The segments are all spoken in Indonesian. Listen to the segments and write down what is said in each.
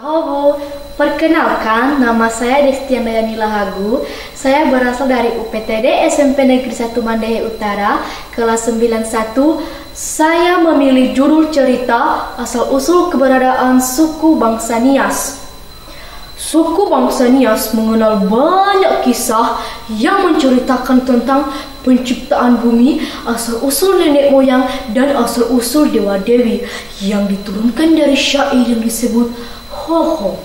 Halo, perkenalkan nama saya Destiana Yanila Hagu. Saya berasal dari UPTD SMP Negeri 1 Mandehe Utara, kelas 91. Saya memilih judul cerita asal-usul keberadaan suku bangsa Nias. Suku bangsa Nias mengenal banyak kisah yang menceritakan tentang penciptaan bumi, asal-usul nenek moyang, dan asal-usul dewa-dewi yang diturunkan dari syair yang disebut Ho-Ho.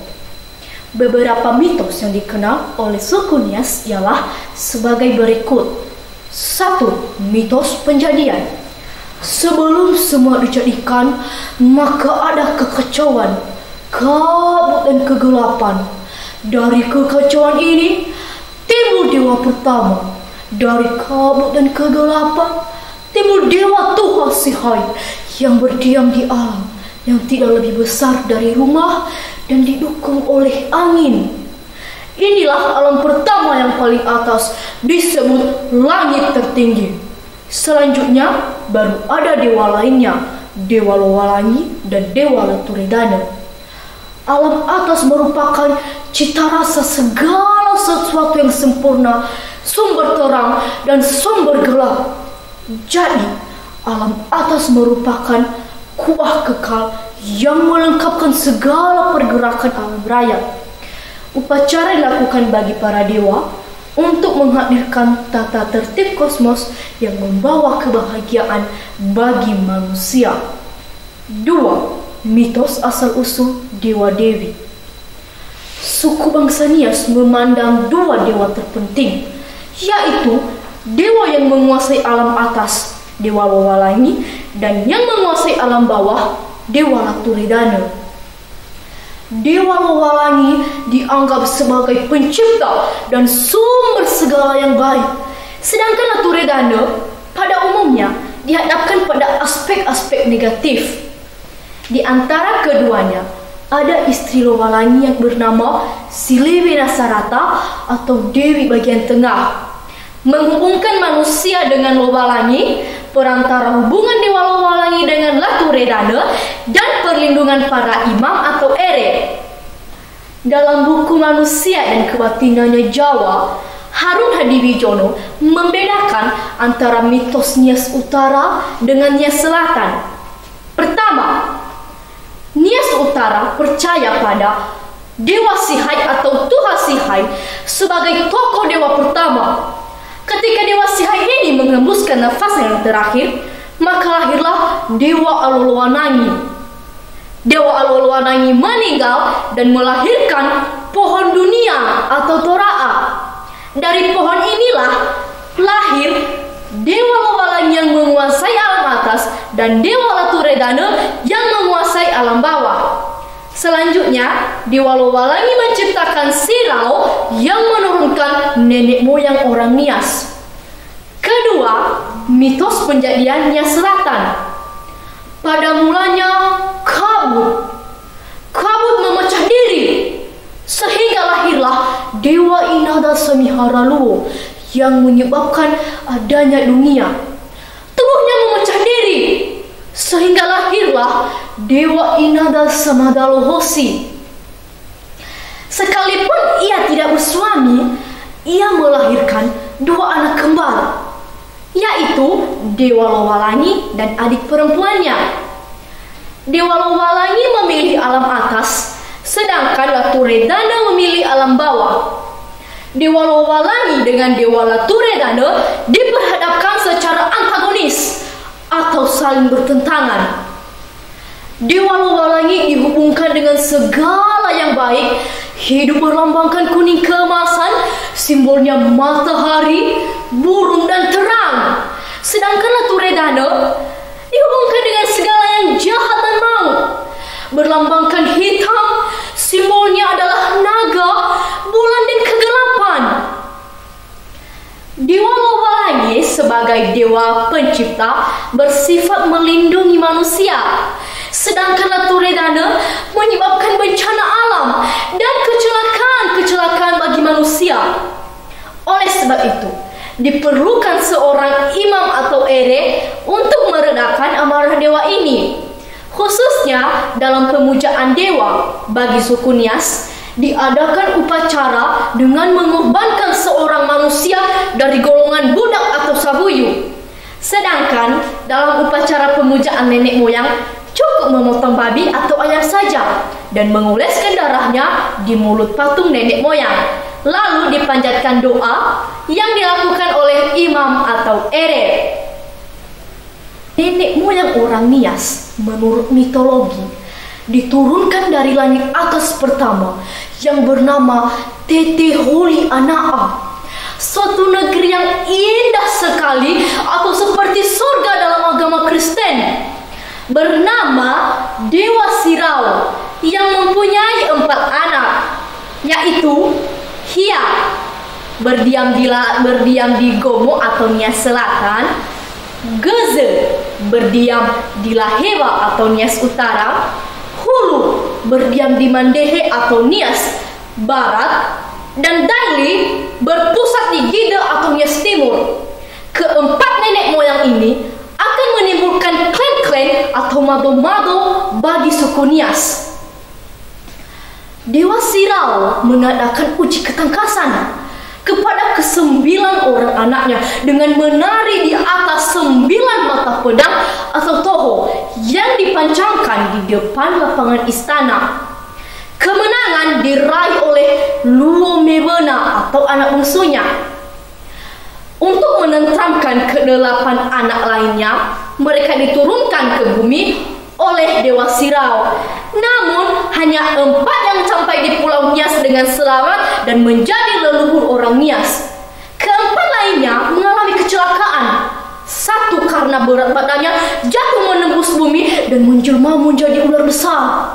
Beberapa mitos yang dikenal oleh suku Nias ialah sebagai berikut. 1. Mitos penjadian. Sebelum semua dijadikan, maka ada kekacauan, kabut dan kegelapan. Dari kekacauan ini timbul dewa pertama. Dari kabut dan kegelapan timbul dewa Tuhansihai yang berdiam di alam yang tidak lebih besar dari rumah dan didukung oleh angin. Inilah alam pertama yang paling atas, disebut langit tertinggi. Selanjutnya baru ada dewa lainnya, Dewa Lowalangi dan Dewa Laturedana. Alam atas merupakan cita rasa segala sesuatu yang sempurna, sumber terang dan sumber gelap. Jadi alam atas merupakan kuah kekal yang melengkapkan segala pergerakan alam raya. Upacara dilakukan bagi para dewa untuk menghadirkan tata tertib kosmos yang membawa kebahagiaan bagi manusia. 2. Mitos asal-usul dewa-dewi. Suku bangsa Nias memandang dua dewa terpenting, yaitu dewa yang menguasai alam atas, Dewa Lowalangi, dan yang menguasai alam bawah, Dewa Laturedana. Dewa Lowalangi dianggap sebagai pencipta dan sumber segala yang baik, sedangkan Laturedana pada umumnya dihadapkan pada aspek-aspek negatif. Di antara keduanya ada istri Lowalangi yang bernama Silewe Nasarata atau Dewi bagian tengah, menghubungkan manusia dengan Lowalangi, perantara hubungan Dewa Lowalangi dengan Laturedana, dan perlindungan para imam atau ere. Dalam buku Manusia dan Kebatinannya Jawa, Harun Hadiwijono membedakan antara mitos Nias Utara dengan Nias Selatan. Pertama, Nias Utara percaya pada Dewa Sihai atau Tuhansihai sebagai tokoh dewa pertama. Ketika Dewa Sihai ini mengembuskan nafas yang terakhir, maka lahirlah Dewa Alolowanangi. Dewa Alolowanangi meninggal dan melahirkan pohon dunia atau Tora'a. Dari pohon inilah lahir Dewa Lowalangi yang menguasai alam atas dan Dewa Laturedana yang menguasai alam bawah. Selanjutnya, Dewa Lowalangi menciptakan Sirau yang menurunkan nenek moyang orang Nias. Kedua, mitos penjadian Nias Selatan. Pada mulanya, kabut memecah diri, sehingga lahirlah Dewa Inada Semiharaluo yang menyebabkan adanya dunia. Tubuhnya memecah diri, sehingga lahirlah Dewa Inada Samadalohosi. Sekalipun ia tidak bersuami, ia melahirkan dua anak kembar, yaitu Dewa Lowalangi dan adik perempuannya. Dewa Lowalangi memilih alam atas, sedangkan Laturedana memilih alam bawah. Dewa Lowalangi dengan Dewa Laturedana diperhadapkan secara antagonis atau saling bertentangan. Dewa Lowalangi dihubungkan dengan segala yang baik, hidup berlambangkan kuning keemasan, simbolnya matahari, burung dan terang. Sedangkan Laturedana dihubungkan dengan segala yang jahat dan maut, berlambangkan hitam, simbolnya adalah naga, bulan dan kegelapan. Dewa Lowalangi sebagai dewa pencipta bersifat melindungi manusia, sedangkan Laturedana menyebabkan bencana alam dan kecelakaan bagi manusia. Oleh sebab itu, diperlukan seorang imam atau ere untuk meredakan amarah dewa ini. Khususnya dalam pemujaan dewa bagi suku Nias, diadakan upacara dengan mengorbankan seorang manusia dari golongan budak atau sabuyu. Sedangkan dalam upacara pemujaan nenek moyang, cukup memotong babi atau ayam saja dan mengoleskan darahnya di mulut patung nenek moyang. Lalu dipanjatkan doa yang dilakukan oleh imam atau erel. Nenek moyang orang Nias menurut mitologi diturunkan dari langit atas pertama yang bernama Teteholi Anaa, suatu negeri yang indah sekali atau seperti surga dalam agama Kristen, bernama Dewa Sirau yang mempunyai 4 anak, yaitu Hia berdiam di Gomo atau Nias Selatan, Geze berdiam di Laheba atau Nias Utara, Hulu berdiam di Mandehe atau Nias Barat, dan Daili berpusat di Gide atau Nias Timur. Keempat nenek moyang ini akan menimbulkan klan-klan atau mado-mado bagi suku Nias. Dewa Sirau mengadakan uji ketangkasan kepada ke-9 orang anaknya dengan menari di atas 9 mata pedang atau toho yang dipancangkan di depan lapangan istana. Kemenangan diraih oleh Luo Mebena atau anak bungsunya. Untuk menenteramkan ke-8 anak lainnya, mereka diturunkan ke bumi oleh Dewa Sirau. Namun hanya 4 yang sampai di Pulau Nias dengan selamat dan menjadi leluhur orang Nias. Keempat lainnya mengalami kecelakaan. 1 karena berat badannya jatuh menembus bumi dan menjelma menjadi ular besar.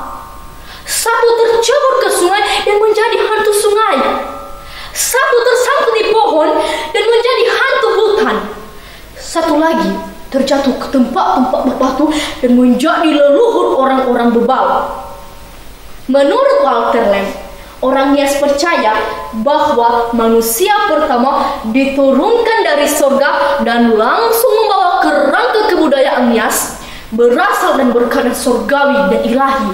1 tercebur ke sungai dan menjadi hantu sungai. 1 tersangkut di pohon dan menjadi hantu hutan. 1 lagi terjatuh ke tempat-tempat berbatu dan menjadi leluhur orang-orang bebal. Menurut Walter Lamb, orang Nias percaya bahwa manusia pertama diturunkan dari surga dan langsung membawa kerangka kebudayaan Nias, berasal dan berkadar surgawi dan ilahi.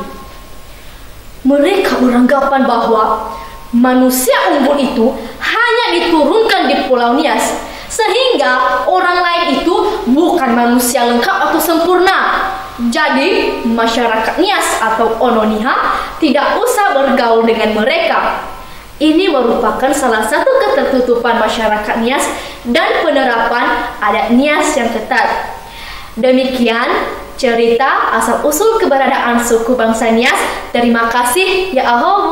Mereka beranggapan bahwa manusia unggul itu hanya diturunkan di Pulau Nias, sehingga orang lain itu bukan manusia lengkap atau sempurna. Jadi masyarakat Nias atau Ononiha tidak usah bergaul dengan mereka. Ini merupakan salah satu ketertutupan masyarakat Nias dan penerapan adat Nias yang ketat. Demikian cerita asal-usul keberadaan suku bangsa Nias. Terima kasih, ya ahow.